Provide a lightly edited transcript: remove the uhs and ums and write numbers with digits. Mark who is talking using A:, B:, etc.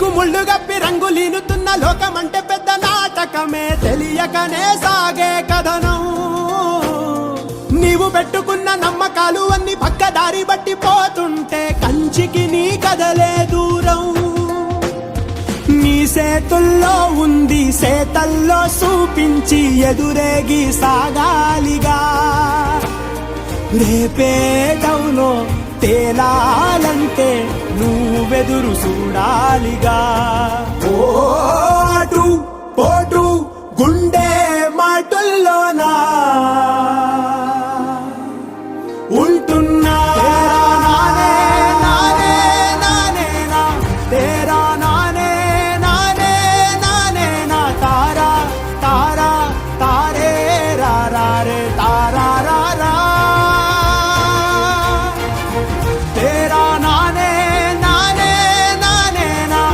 A: ముళ్ళు గప్పి రంగులీనుతున్న లోకమంటే పెద్ద నాటకమే తెలియకనే సాగే కథనం. నీవు పెట్టుకున్న నమ్మకాలు అన్ని పక్కదారి బట్టి పోతుంటే కంచికి నీ కదలే దూరం. నీ చేతుల్లో ఉంది సేతల్లో చూపించి ఎదురేగి సాగాలిగా. రేపేటవులో తేలాలంటే నువ్వెదురు చూడాలిగా. ఓటు పోటు గుండె